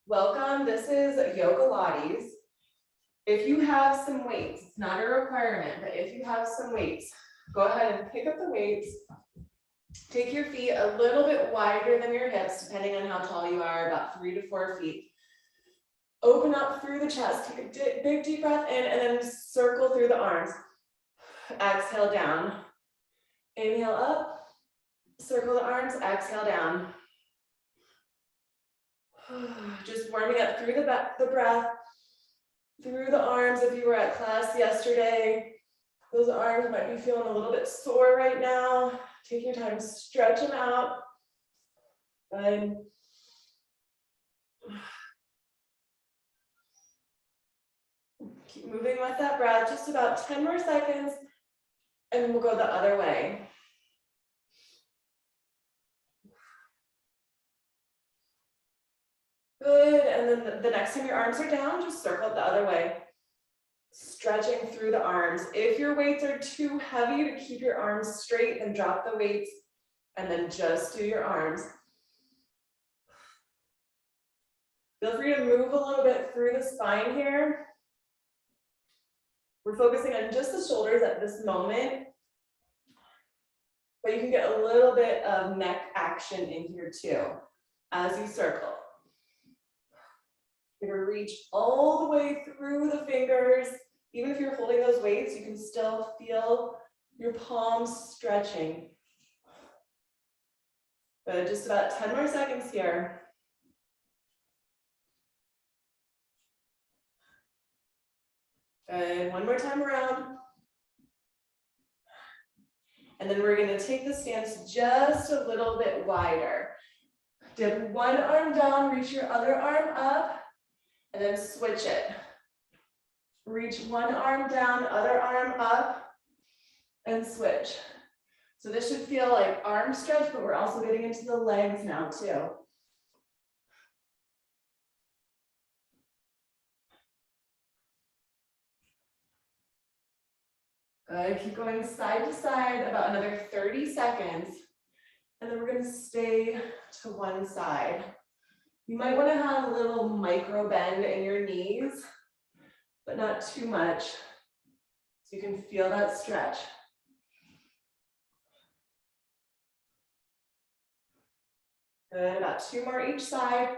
Welcome, this is Yogalates. If you have some weights, it's not a requirement, but if you have some weights, go ahead and pick up the weights. Take your feet a little bit wider than your hips, depending on how tall you are, about 3 to 4 feet. Open up through the chest, take a big deep breath in, and then circle through the arms. Exhale down. Inhale up, circle the arms, exhale down. Just warming up through the breath, through the arms. If you were at class yesterday, those arms might be feeling a little bit sore right now. Take your time, stretch them out. Good. Keep moving with that breath, just about 10 more seconds, and then we'll go the other way. Good, and then the next time your arms are down, just circle it the other way. Stretching through the arms. If your weights are too heavy to keep your arms straight, then drop the weights and then just do your arms. Feel free to move a little bit through the spine here. We're focusing on just the shoulders at this moment, but you can get a little bit of neck action in here too, as you circle. You're gonna reach all the way through the fingers. Even if you're holding those weights, you can still feel your palms stretching. But just about 10 more seconds here. Good, one more time around. And then we're gonna take the stance just a little bit wider. Dip one arm down, reach your other arm up, and then switch it. Reach one arm down, other arm up, and switch. So this should feel like arm stretch, but we're also getting into the legs now too. Good, keep going side to side, about another 30 seconds. And then we're gonna stay to one side. You might wanna have a little micro bend in your knees, but not too much, so you can feel that stretch. Good, about 2 more each side.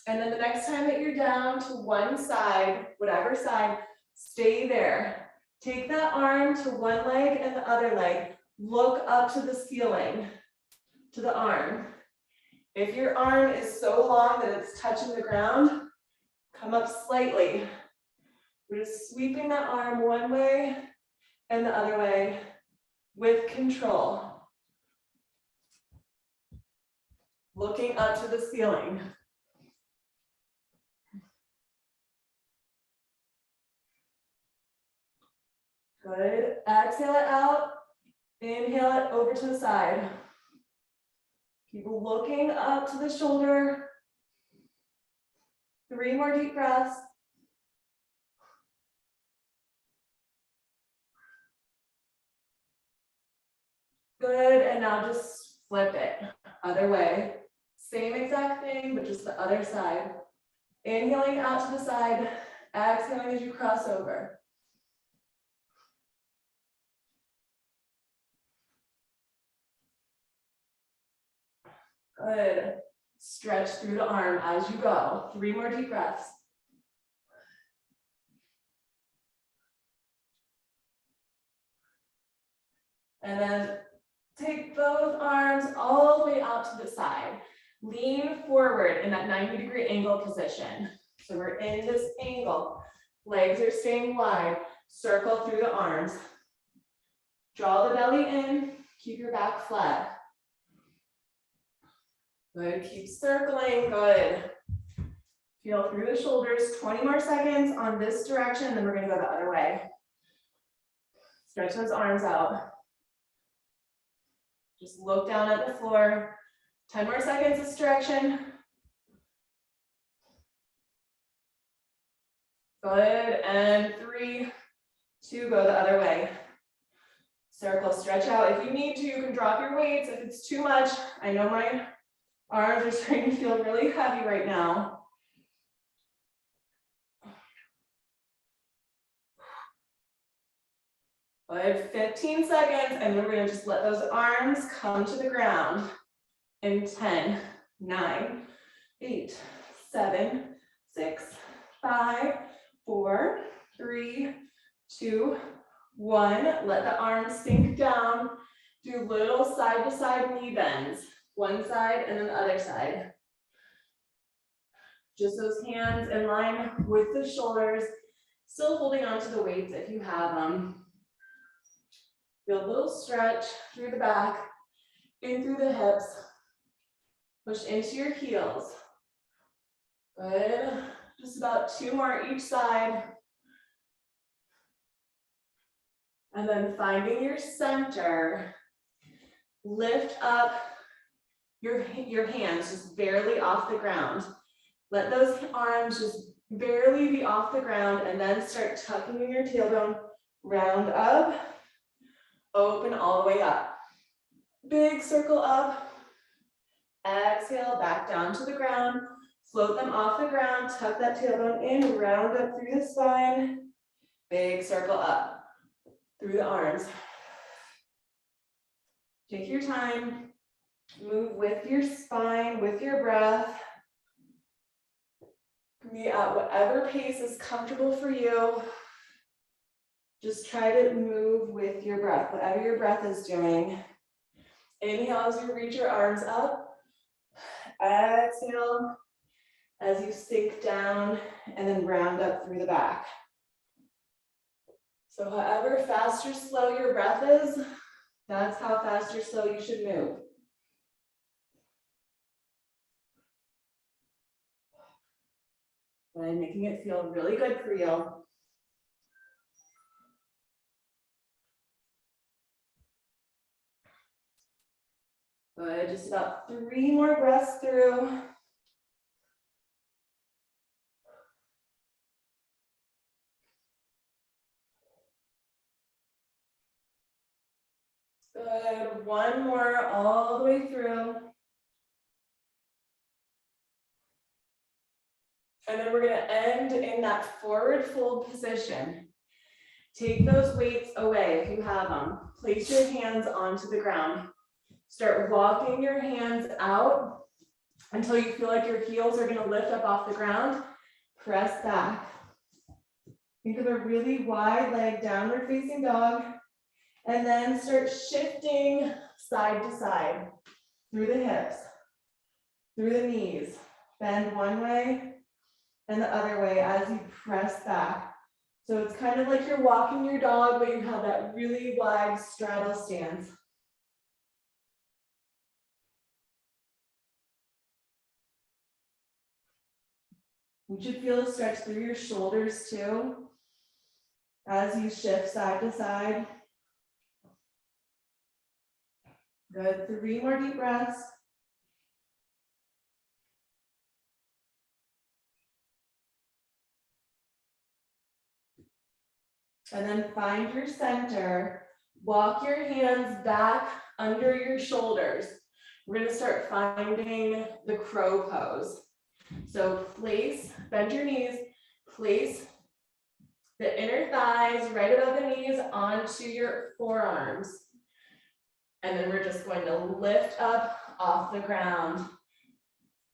And then the next time that you're down to one side, whatever side, stay there. Take that arm to one leg and the other leg. Look up to the ceiling, to the arm. If your arm is so long that it's touching the ground, come up slightly. We're just sweeping that arm one way and the other way with control. Looking up to the ceiling. Good. Exhale it out. Inhale it over to the side. Keep looking up to the shoulder. 3 more deep breaths. Good, and now just flip it. Other way. Same exact thing, but just the other side. Inhaling out to the side. Exhaling as you cross over. Good. Stretch through the arm as you go. 3 more deep breaths. And then take both arms all the way out to the side. Lean forward in that 90-degree angle position. So we're in this angle. Legs are staying wide. Circle through the arms. Draw the belly in. Keep your back flat. Good, keep circling, good. Feel through the shoulders, 20 more seconds on this direction, then we're gonna go the other way. Stretch those arms out. Just look down at the floor. 10 more seconds this direction. Good, and 3, 2, go the other way. Circle, stretch out. If you need to, you can drop your weights if it's too much. I know my arms are starting to feel really heavy right now. Good, 15 seconds, and then we're gonna just let those arms come to the ground in 10, 9, 8, 7, 6, 5, 4, 3, 2, 1. Let the arms sink down. Do little side to side knee bends. One side and then the other side. Just those hands in line with the shoulders, still holding onto the weights if you have them. Feel a little stretch through the back, in through the hips. Push into your heels. Good. Just about 2 more each side. And then finding your center. Lift up your hands just barely off the ground. Let those arms just barely be off the ground, and then start tucking in your tailbone. Round up. Open all the way up. Big circle up. Exhale, back down to the ground. Float them off the ground. Tuck that tailbone in. Round up through the spine. Big circle up. Through the arms. Take your time. Move with your spine, with your breath. Be at whatever pace is comfortable for you. Just try to move with your breath, whatever your breath is doing. Inhale as you reach your arms up. Exhale as you sink down and then round up through the back. So however fast or slow your breath is, that's how fast or slow you should move. And making it feel really good for you. Good, just about 3 more breaths through. Good, 1 more all the way through. And then we're gonna end in that forward fold position. Take those weights away if you have them. Place your hands onto the ground. Start walking your hands out until you feel like your heels are gonna lift up off the ground. Press back. Think of a really wide leg, downward facing dog. And then start shifting side to side through the hips, through the knees. Bend one way and the other way as you press back. So it's kind of like you're walking your dog, but you have that really wide straddle stance. You should feel a stretch through your shoulders too, as you shift side to side. Good, 3 more deep breaths. And then find your center. Walk your hands back under your shoulders. We're gonna start finding the crow pose. So bend your knees, place the inner thighs right above the knees onto your forearms. And then we're just going to lift up off the ground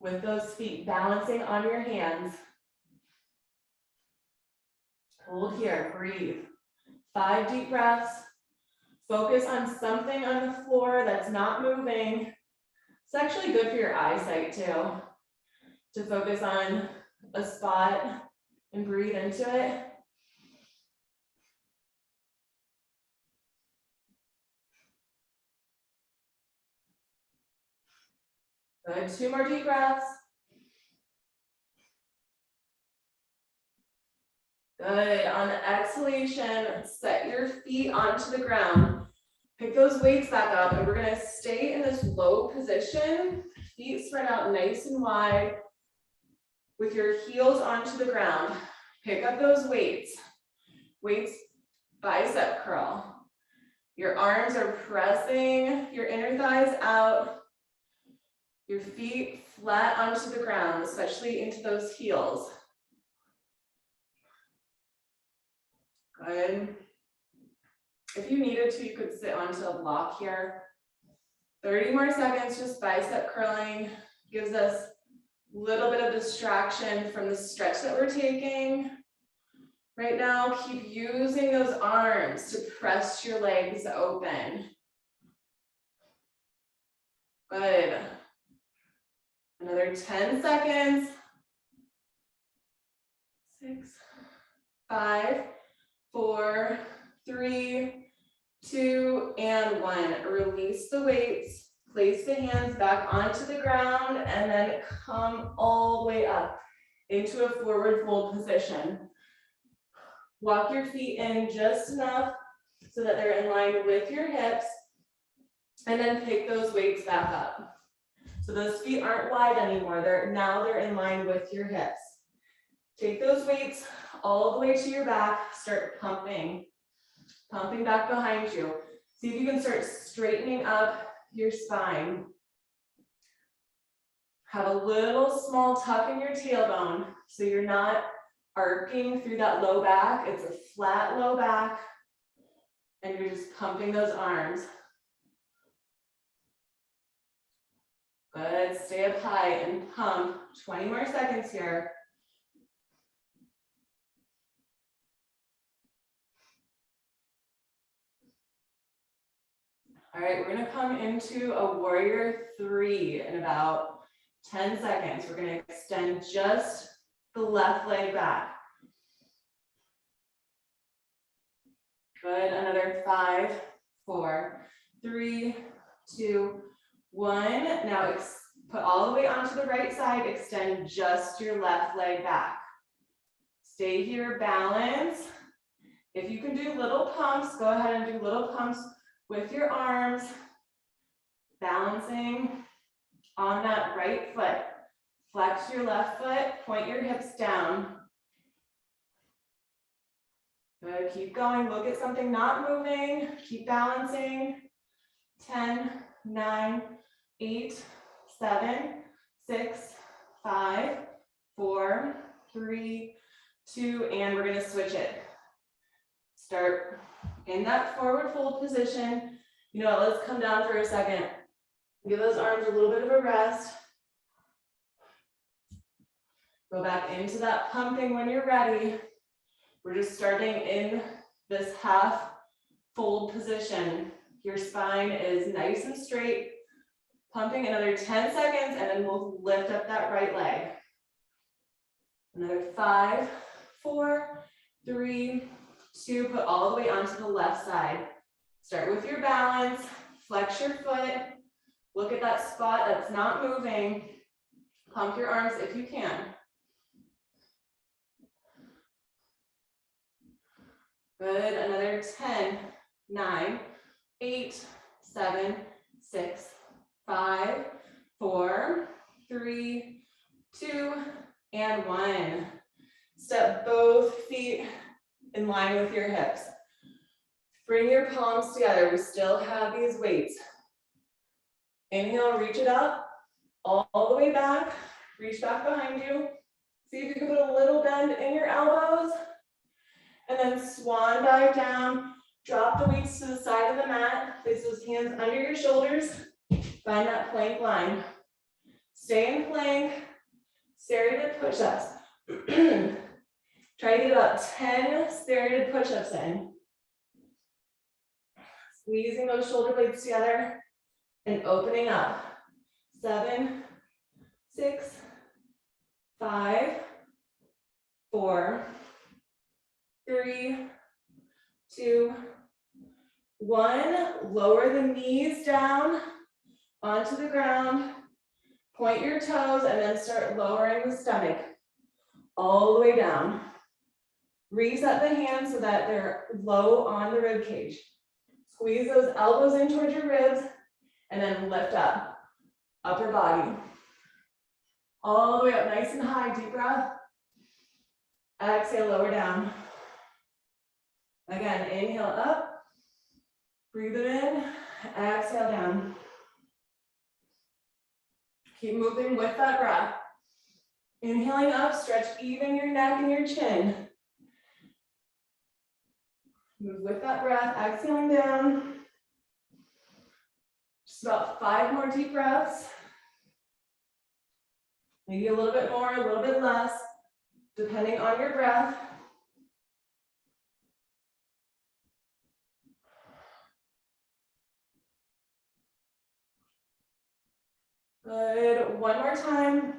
with those feet balancing on your hands. Hold here, breathe. 5 deep breaths. Focus on something on the floor that's not moving. It's actually good for your eyesight too, to focus on a spot and breathe into it. Good, 2 more deep breaths. Good, on the exhalation, set your feet onto the ground. Pick those weights back up and we're gonna stay in this low position, feet spread out nice and wide with your heels onto the ground. Pick up those weights. Weights, bicep curl. Your arms are pressing your inner thighs out. Your feet flat onto the ground, especially into those heels. Good. If you needed to, you could sit onto a block here. 30 more seconds, just bicep curling. Gives us a little bit of distraction from the stretch that we're taking. Right now, keep using those arms to press your legs open. Good. Another 10 seconds. 6, 5, 4, 3, 2, and 1. Release the weights. Place the hands back onto the ground and then come all the way up into a forward fold position. Walk your feet in just enough so that they're in line with your hips, and then pick those weights back up. So those feet aren't wide anymore. Now they're in line with your hips. Take those weights all the way to your back. Start pumping back behind you. See if you can start straightening up your spine. Have a little small tuck in your tailbone so you're not arcing through that low back. It's a flat low back, and you're just pumping those arms. Good, stay up high and pump. 20 more seconds here. All right, we're gonna come into a warrior 3 in about 10 seconds. We're gonna extend just the left leg back. Good, another 5, 4, 3, 2, 1. Now put all the way onto the right side, extend just your left leg back. Stay here, balance. If you can do little pumps, go ahead and do little pumps with your arms, balancing on that right foot. Flex your left foot, point your hips down. Good, keep going, look at something not moving, keep balancing. 10, 9, 8, 7, 6, 5, 4, 3, 2, and we're gonna switch it. Start in that forward fold position. You know, let's come down for a second. Give those arms a little bit of a rest. Go back into that pumping when you're ready. We're just starting in this half fold position. Your spine is nice and straight. Pumping another 10 seconds, and then we'll lift up that right leg. Another 5, 4, 3, 2, put all the way onto the left side. Start with your balance, flex your foot, look at that spot that's not moving. Pump your arms if you can. Good, another 10, 9, 8, 7, 6, 5, 4, 3, 2, and 1. Step both feet in line with your hips. Bring your palms together. We still have these weights. Inhale, reach it up, all the way back. Reach back behind you. See if you can put a little bend in your elbows. And then swan dive down. Drop the weights to the side of the mat. Place those hands under your shoulders. Find that plank line. Stay in plank. Serrated push-ups. Try to get about 10 serrated push-ups in. Squeezing those shoulder blades together and opening up. 7, 6, 5, 4, 3, 2, 1. Lower the knees down onto the ground. Point your toes and then start lowering the stomach all the way down. Reset the hands so that they're low on the rib cage. Squeeze those elbows in towards your ribs and then lift up. Upper body. All the way up, nice and high, deep breath. Exhale, lower down. Again, inhale up. Breathe it in, exhale down. Keep moving with that breath. Inhaling up, stretch even your neck and your chin. Move with that breath, exhaling down. Just about 5 more deep breaths. Maybe a little bit more, a little bit less, depending on your breath. Good, one more time.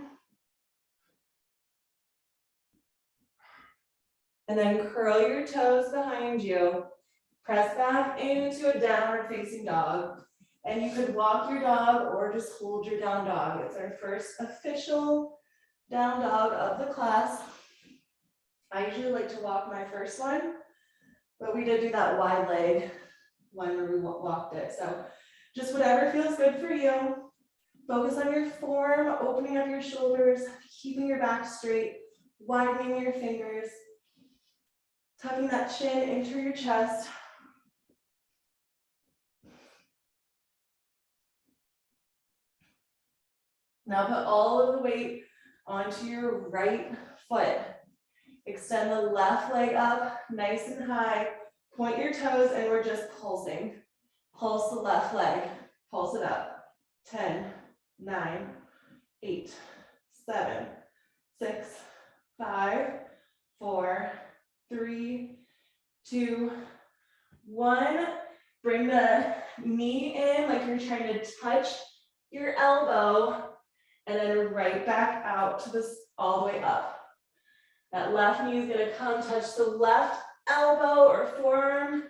And then curl your toes behind you. Press back into a downward facing dog. And you could walk your dog or just hold your down dog. It's our first official down dog of the class. I usually like to walk my first one, but we did do that wide leg one where we walked it. So just whatever feels good for you. Focus on your form, opening up your shoulders, keeping your back straight, widening your fingers, tucking that chin into your chest. Now put all of the weight onto your right foot. Extend the left leg up, nice and high. Point your toes and we're just pulsing. Pulse the left leg, pulse it up. 10, 9, 8, 7, 6, 5, 4, 3, 2, 1. Bring the knee in like you're trying to touch your elbow and then right back out to this all the way up. That left knee is going to come touch the left elbow or forearm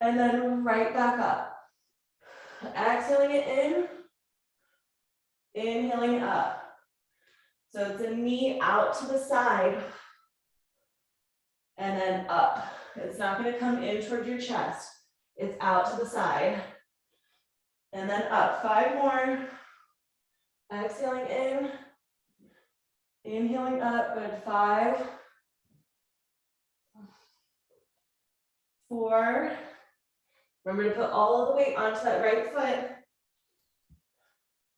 and then right back up. Exhaling it in, inhaling up. So it's a knee out to the side and then up. It's not going to come in towards your chest. It's out to the side and then up. 5 more. Exhaling in, inhaling up. Good. 5, 4. Remember to put all of the weight onto that right foot.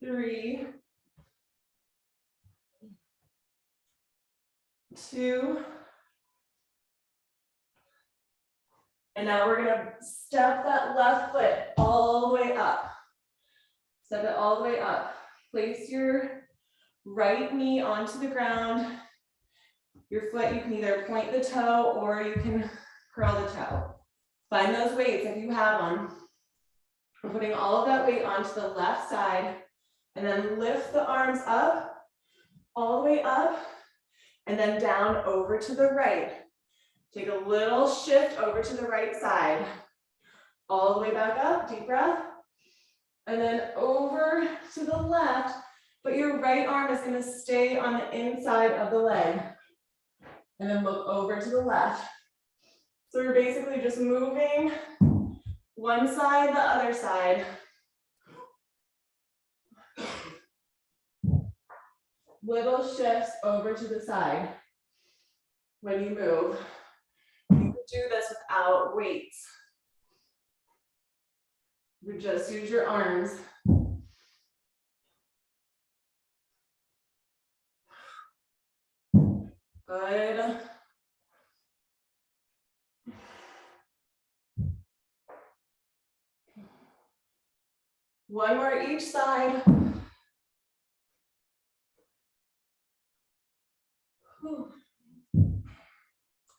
3, 2, and now we're gonna step that left foot all the way up. Step it all the way up. Place your right knee onto the ground. Your foot, you can either point the toe or you can curl the toe. Find those weights if you have them. We're putting all of that weight onto the left side and then lift the arms up, all the way up, and then down over to the right. Take a little shift over to the right side. All the way back up, deep breath. And then over to the left, but your right arm is gonna stay on the inside of the leg. And then look over to the left. So we're basically just moving one side, the other side. Little shifts over to the side when you move. You can do this without weights. You just use your arms. Good. One more each side.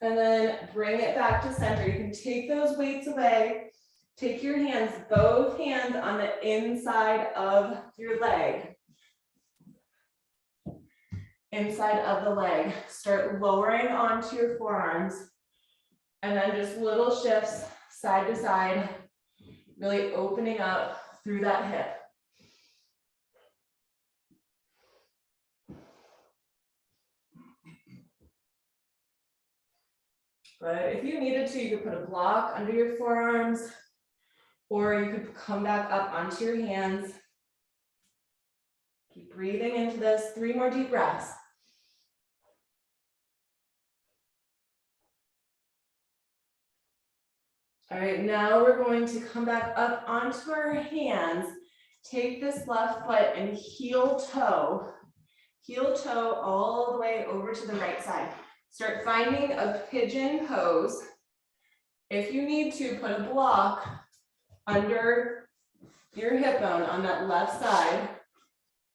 And then bring it back to center. You can take those weights away. Take your hands, both hands on the inside of your leg. Inside of the leg. Start lowering onto your forearms. And then just little shifts side to side, really opening up through that hip. But if you needed to, you could put a block under your forearms, or you could come back up onto your hands. Keep breathing into this. 3 more deep breaths. All right, now we're going to come back up onto our hands. Take this left foot and heel toe all the way over to the right side. Start finding a pigeon pose. If you need to, put a block under your hip bone on that left side.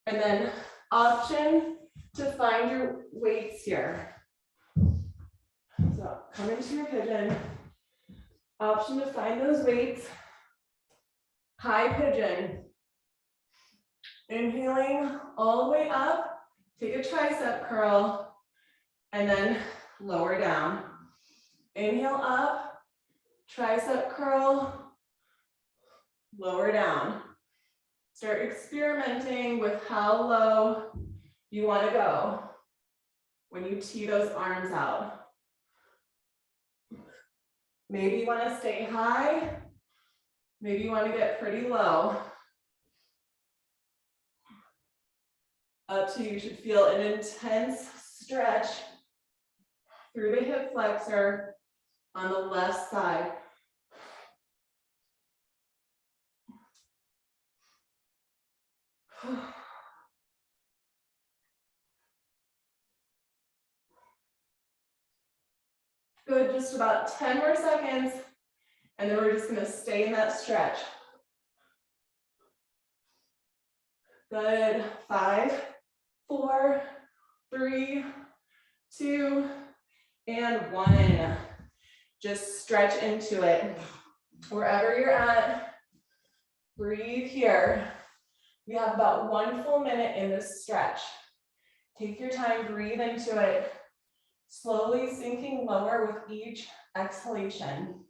And then option to find your weights here. So come into your pigeon. Option to find those weights. High pigeon. Inhaling all the way up. Take a tricep curl. And then lower down. Inhale up. Tricep curl. Lower down. Start experimenting with how low you want to go when you tee those arms out. Maybe you want to stay high. Maybe you want to get pretty low. Up to you should feel an intense stretch through the hip flexor on the left side. Good, just about 10 more seconds, and then we're just gonna stay in that stretch. Good, 5, 4, 3, 2, and 1. Just stretch into it. Wherever you're at, breathe here. We have about 1 full minute in this stretch. Take your time, breathe into it. Slowly sinking lower with each exhalation.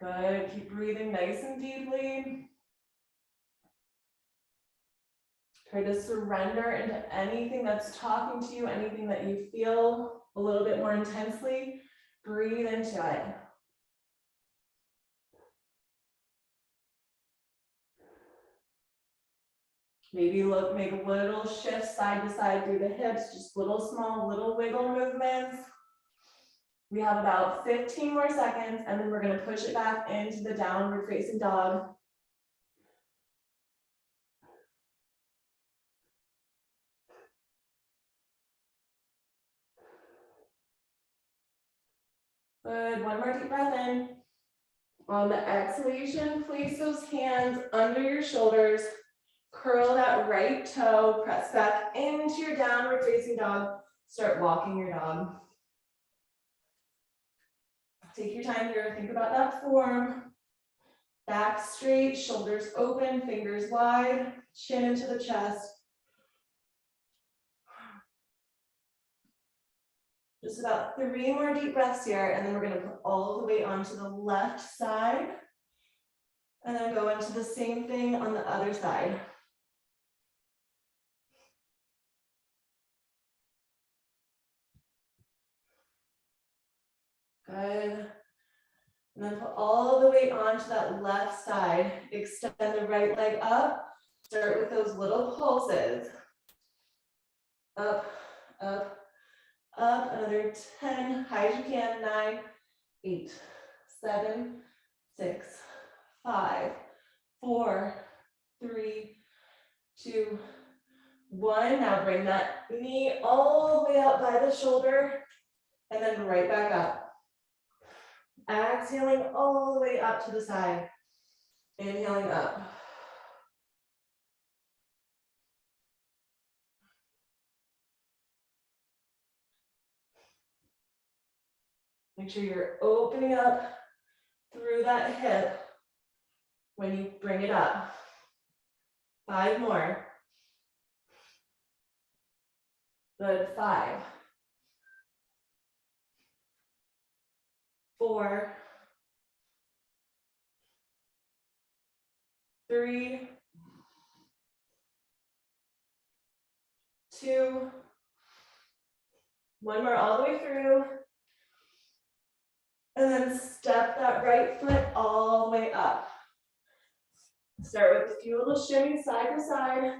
Good, keep breathing nice and deeply. Try to surrender into anything that's talking to you, anything that you feel a little bit more intensely. Breathe into it. Maybe make a little shift side to side through the hips, just little small, little wiggle movements. We have about 15 more seconds, and then we're going to push it back into the downward facing dog. Good, 1 more deep breath in. On the exhalation, place those hands under your shoulders. Curl that right toe, press back into your downward facing dog. Start walking your dog. Take your time here, think about that form. Back straight, shoulders open, fingers wide, chin into the chest. Just about 3 more deep breaths here, and then we're gonna put all the weight onto the left side. And then go into the same thing on the other side. Good. And then put all the weight onto that left side. Extend the right leg up. Start with those little pulses. Up, up, up. Another 10, high as you can. 9, 8, 7, 6, 5, 4, 3, 2, 1. Now bring that knee all the way up by the shoulder and then right back up. Exhaling all the way up to the side. Inhaling up. Make sure you're opening up through that hip when you bring it up. 5 more. Good, 5. 4. 3. 2. One more all the way through. And then step that right foot all the way up. Start with a few little shimmies side to side,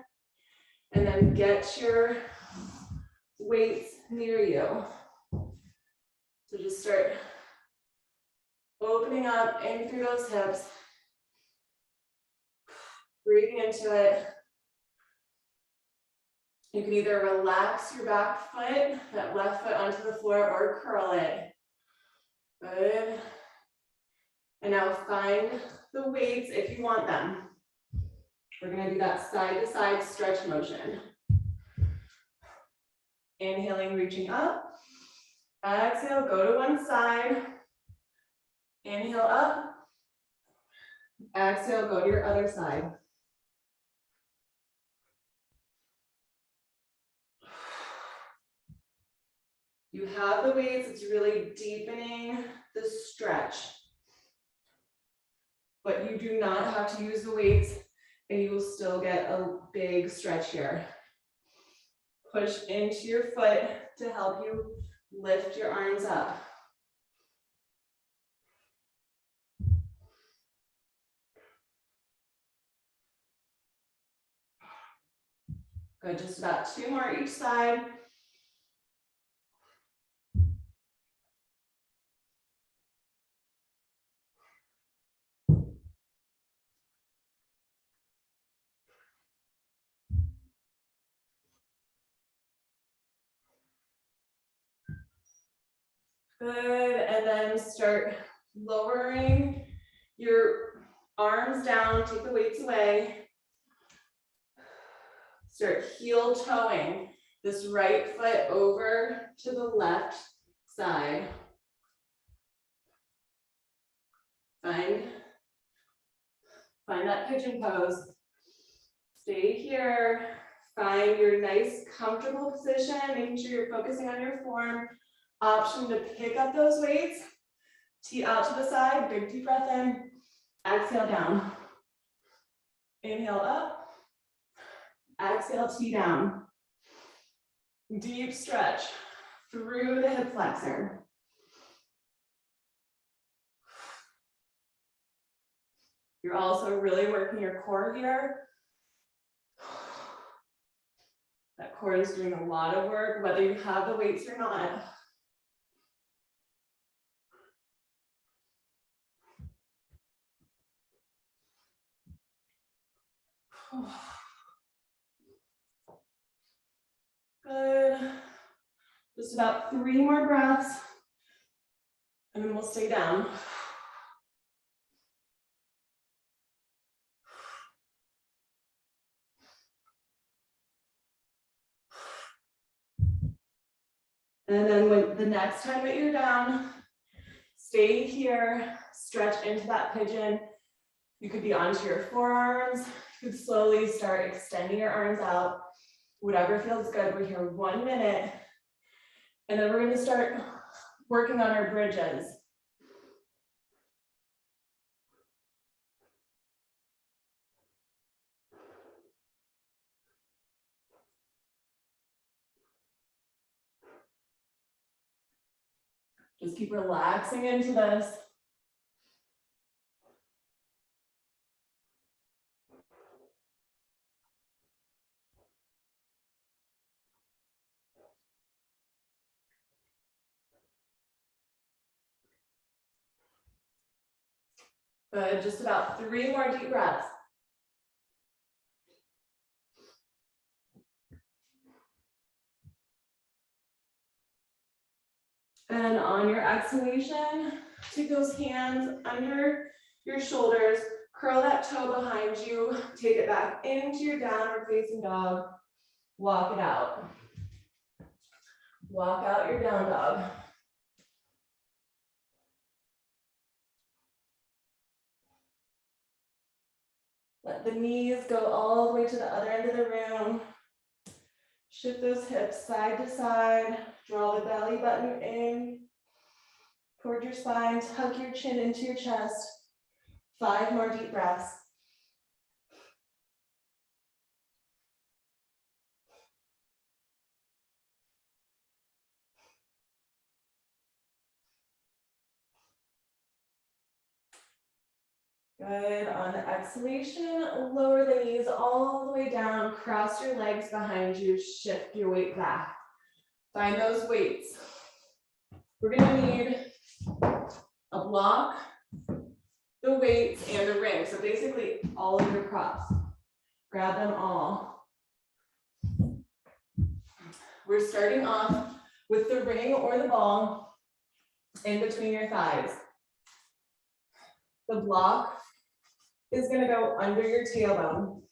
and then get your weights near you. So just start opening up in through those hips, breathing into it. You can either relax your back foot, that left foot onto the floor, or curl it. Good. And now find the weights if you want them. We're gonna do that side to side stretch motion. Inhaling, reaching up. Exhale, go to one side. Inhale up. Exhale, go to your other side. You have the weights, it's really deepening the stretch. But you do not have to use the weights and you will still get a big stretch here. Push into your foot to help you lift your arms up. Good, just about 2 more each side. Good, and then start lowering your arms down, take the weights away. Start heel toeing this right foot over to the left side. Find that pigeon pose. Stay here. Find your nice, comfortable position, making sure you're focusing on your form. Option to pick up those weights. Tee out to the side, big deep breath in. Exhale down. Inhale up. Exhale, tee down. Deep stretch through the hip flexor. You're also really working your core here. That core is doing a lot of work, whether you have the weights or not. Good. Just about 3 more breaths, and then we'll stay down. And then when the next time that you're down, stay here, stretch into that pigeon. You could be onto your forearms. You could slowly start extending your arms out. Whatever feels good. We're here 1 minute. And then we're going to start working on our bridges. Just keep relaxing into this. Good, just about 3 more deep breaths. And on your exhalation, take those hands under your shoulders, curl that toe behind you, take it back into your downward facing dog, walk it out. Walk out your down dog. Let the knees go all the way to the other end of the room. Shift those hips side to side. Draw the belly button in toward your spine. Tuck your chin into your chest. 5 more deep breaths. Good. On the exhalation, lower the knees all the way down, cross your legs behind you, shift your weight back. Find those weights. We're gonna need a block, the weights, and a ring. So basically all of your props. Grab them all. We're starting off with the ring or the ball in between your thighs. The block is gonna go under your tailbone.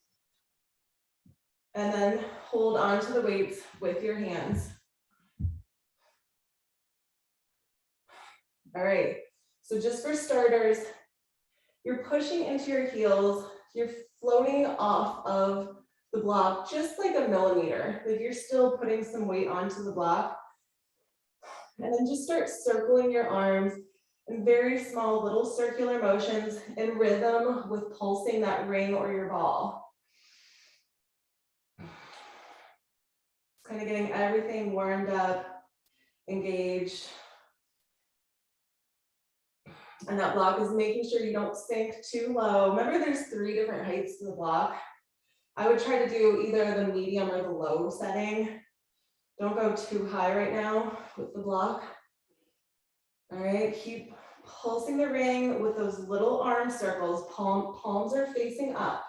And then hold on to the weights with your hands. All right, so just for starters, you're pushing into your heels, you're floating off of the block just like a millimeter, like you're still putting some weight onto the block. And then just start circling your arms in very small little circular motions in rhythm with pulsing that ring or your ball. Kind of getting everything warmed up, engaged. And that block is making sure you don't sink too low. Remember, there's 3 different heights to the block. I would try to do either the medium or the low setting. Don't go too high right now with the block. All right, keep pulsing the ring with those little arm circles. Palms are facing up.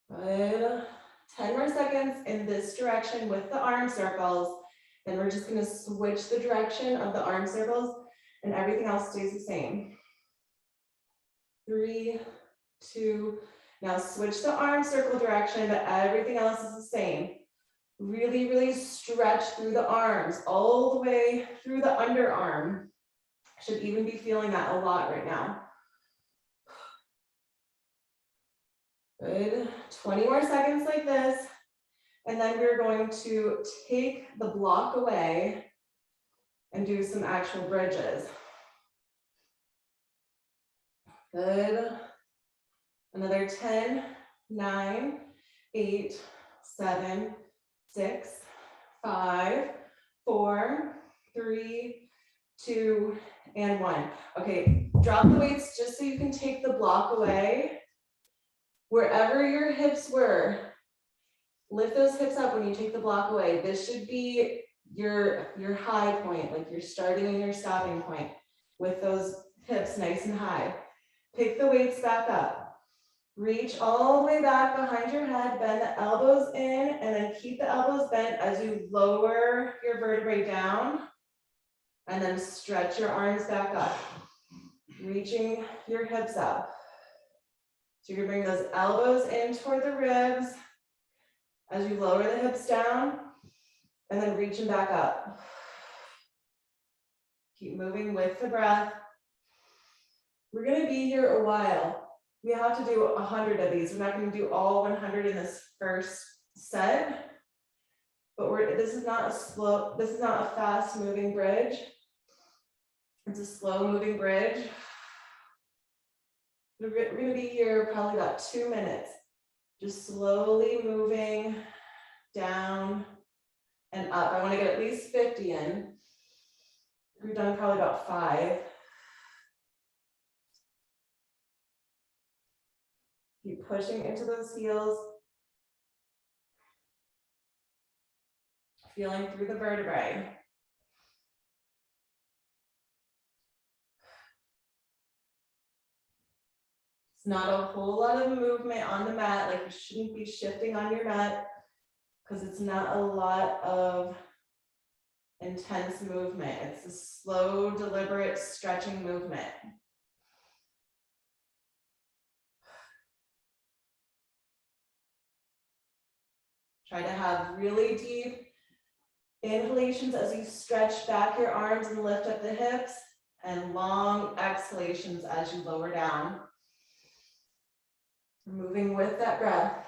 Good. 10 more seconds in this direction with the arm circles. Then we're just gonna switch the direction of the arm circles and everything else stays the same. 3, 2, now switch the arm circle direction, but everything else is the same. Really, really stretch through the arms, all the way through the underarm. Should even be feeling that a lot right now. Good, 20 more seconds like this. And then we're going to take the block away and do some actual bridges. Good. Another 10, 9, 8, 7, 6, 5, 4, 3, 2, and 1. Okay, drop the weights just so you can take the block away. Wherever your hips were, lift those hips up when you take the block away. This should be your high point, like your starting and your stopping point with those hips nice and high. Pick the weights back up. Reach all the way back behind your head, bend the elbows in, and then keep the elbows bent as you lower your vertebrae down, and then stretch your arms back up, reaching your hips up. So you're gonna bring those elbows in toward the ribs as you lower the hips down, and then reaching back up. Keep moving with the breath. We're gonna be here a while. We have to do 100 of these. We're not gonna do all 100 in this first set, but this is not a fast moving bridge. It's a slow moving bridge. We're gonna be here probably about 2 minutes, just slowly moving down and up. I wanna get at least 50 in. We've done probably about 5. Keep pushing into those heels. Feeling through the vertebrae. It's not a whole lot of movement on the mat, like you shouldn't be shifting on your mat because it's not a lot of intense movement. It's a slow, deliberate stretching movement. Try to have really deep inhalations as you stretch back your arms and lift up the hips, and long exhalations as you lower down. Moving with that breath.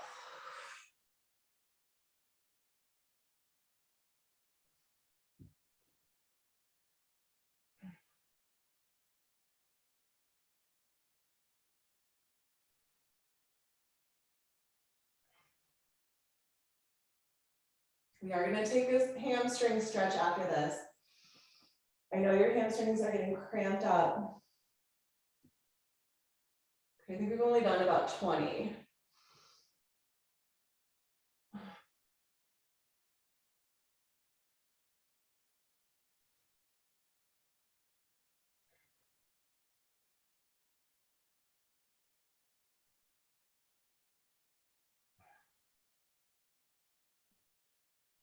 We are going to take this hamstring stretch after this. I know your hamstrings are getting cramped up. I think we've only done about 20.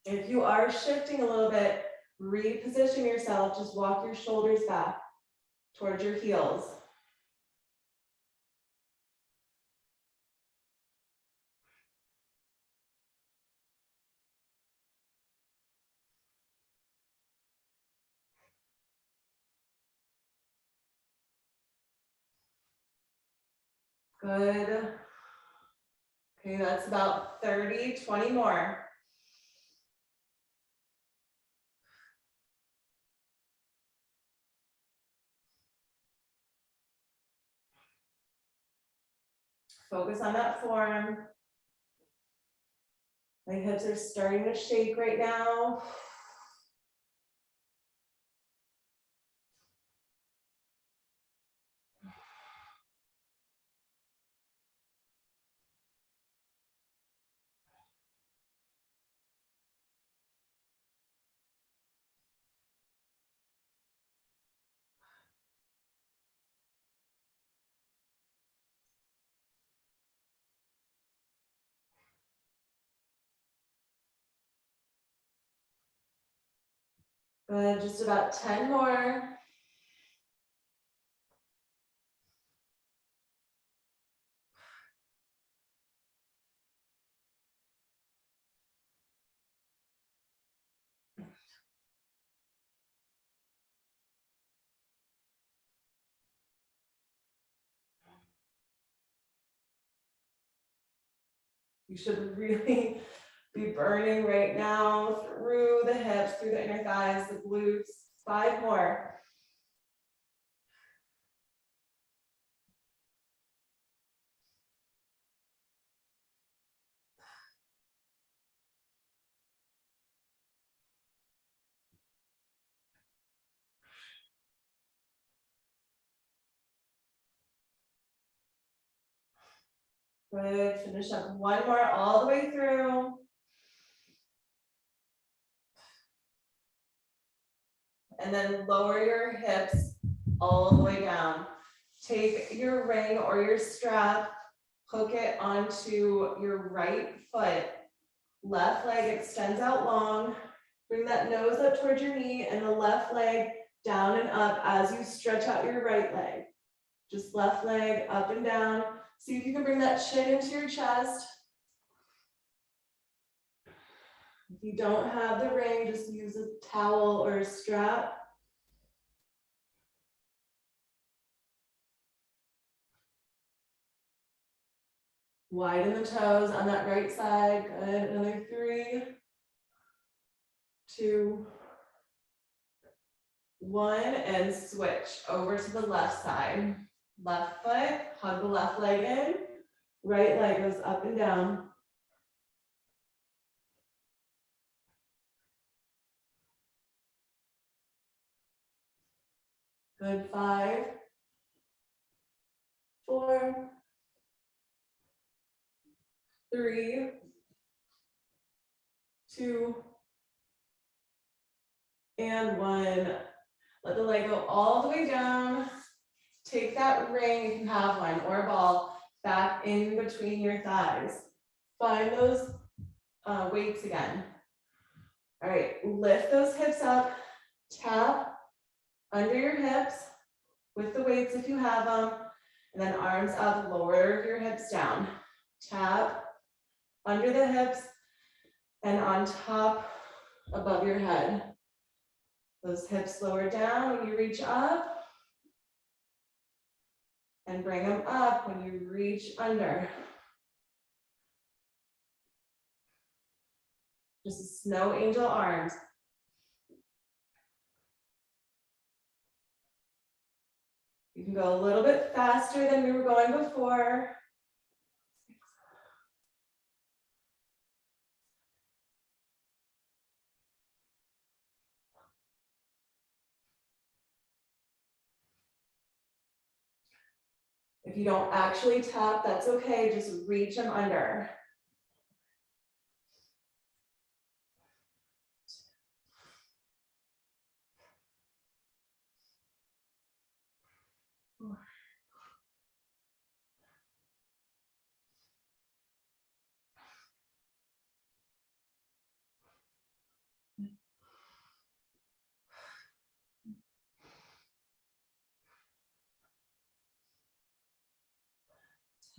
If you are shifting a little bit, reposition yourself, just walk your shoulders back towards your heels. Good. Okay, that's about 30, 20 more. Focus on that form. My hips are starting to shake right now. Good, just about 10 more. You should really be burning right now through the hips, through the inner thighs, the glutes. 5 more. Good, finish up one more all the way through. And then lower your hips all the way down. Take your ring or your strap, hook it onto your right foot. Left leg extends out long. Bring that nose up towards your knee and the left leg down and up as you stretch out your right leg. Just left leg up and down. See if you can bring that chin into your chest. If you don't have the ring, just use a towel or a strap. Widen the toes on that right side. Good. Another 3, 2, 1, and switch over to the left side. Left foot, hug the left leg in. Right leg goes up and down. Good. 5, 4, 3, 2, and 1. Let the leg go all the way down. Take that ring, if you have one, or a ball, back in between your thighs. Find those weights again. All right, lift those hips up, tap under your hips with the weights if you have them, and then arms up, lower your hips down. Tap under the hips and on top above your head. Those hips lower down when you reach up, and bring them up when you reach under. Just snow angel arms. You can go a little bit faster than we were going before. If you don't actually tap, that's okay, just reach them under.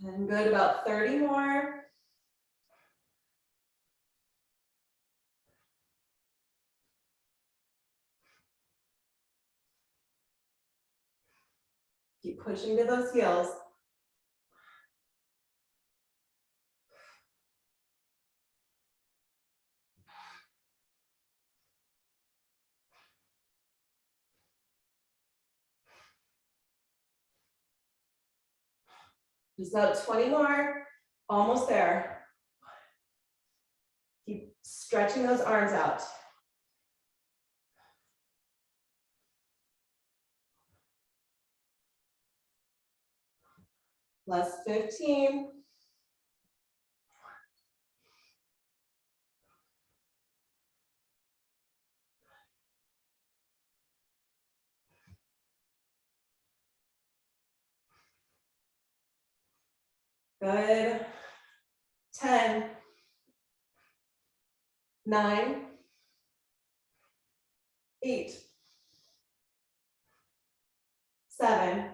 And good, about 30 more. Keep pushing to those heels. Just about 20 more, almost there. Keep stretching those arms out. Less 15. Good. 10, 9, 8, 7,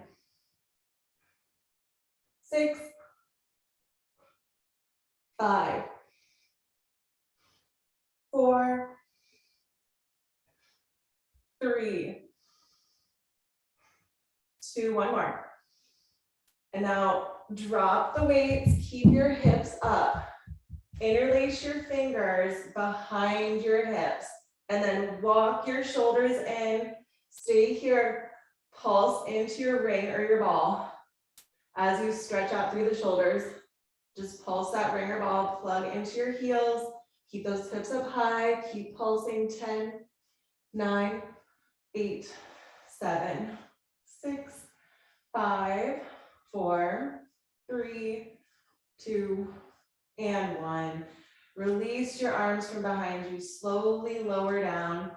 6, 5, 4, 3, 2, one more. And now drop the weights, keep your hips up. Interlace your fingers behind your hips. And then walk your shoulders in. Stay here. Pulse into your ring or your ball. As you stretch out through the shoulders, just pulse that ring or ball, plug into your heels. Keep those hips up high. Keep pulsing. 10, 9, 8, 7, 6, 5, 4, 3, 2, and 1. Release your arms from behind you. Slowly lower down.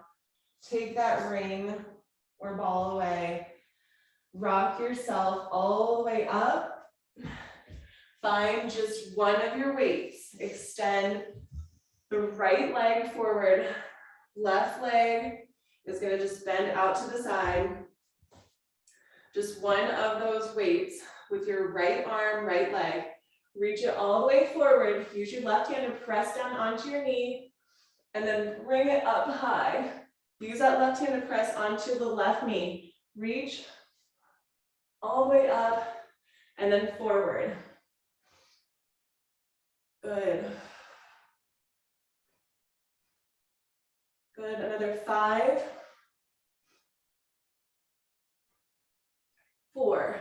Take that ring or ball away. Rock yourself all the way up. Find just one of your weights. Extend the right leg forward. Left leg is going to just bend out to the side. Just one of those weights with your right arm, right leg. Reach it all the way forward. Use your left hand to press down onto your knee and then bring it up high. Use that left hand to press onto the left knee. Reach all the way up and then forward. Good. Good. Another 5, 4,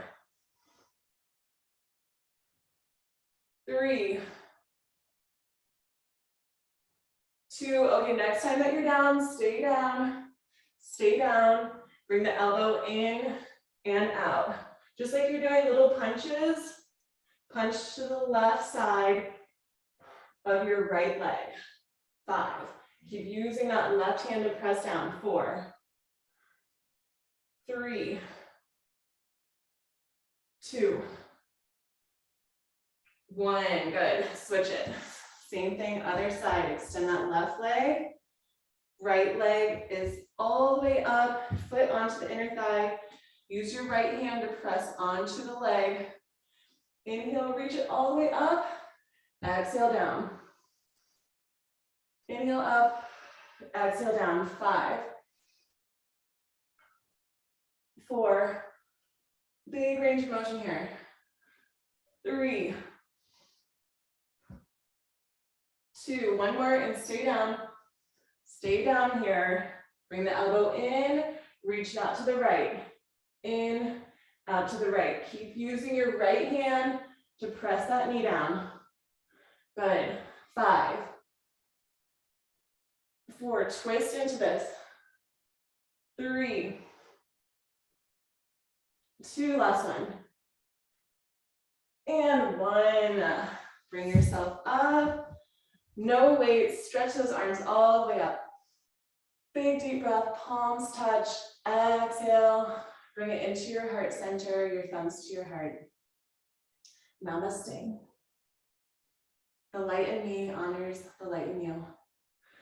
3, 2. Okay, next time that you're down, stay down. Stay down. Bring the elbow in and out. Just like you're doing little punches, punch to the left side of your right leg. 5. Keep using that left hand to press down. 4, 3, 2, 1. Good. Switch it. Same thing, other side. Extend that left leg. Right leg is all the way up, foot onto the inner thigh. Use your right hand to press onto the leg. Inhale, reach it all the way up. Exhale down. Inhale up, exhale down. 5, 4, big range of motion here. 3, 2, one more and stay down. Stay down here. Bring the elbow in, reach out to the right. In, out to the right. Keep using your right hand to press that knee down. Good. 5, 4, twist into this. 3, 2, last one. And one. Bring yourself up. No weights. Stretch those arms all the way up. Big deep breath, palms touch. Exhale. Bring it into your heart center, your thumbs to your heart. Namaste. The light in me honors the light in you.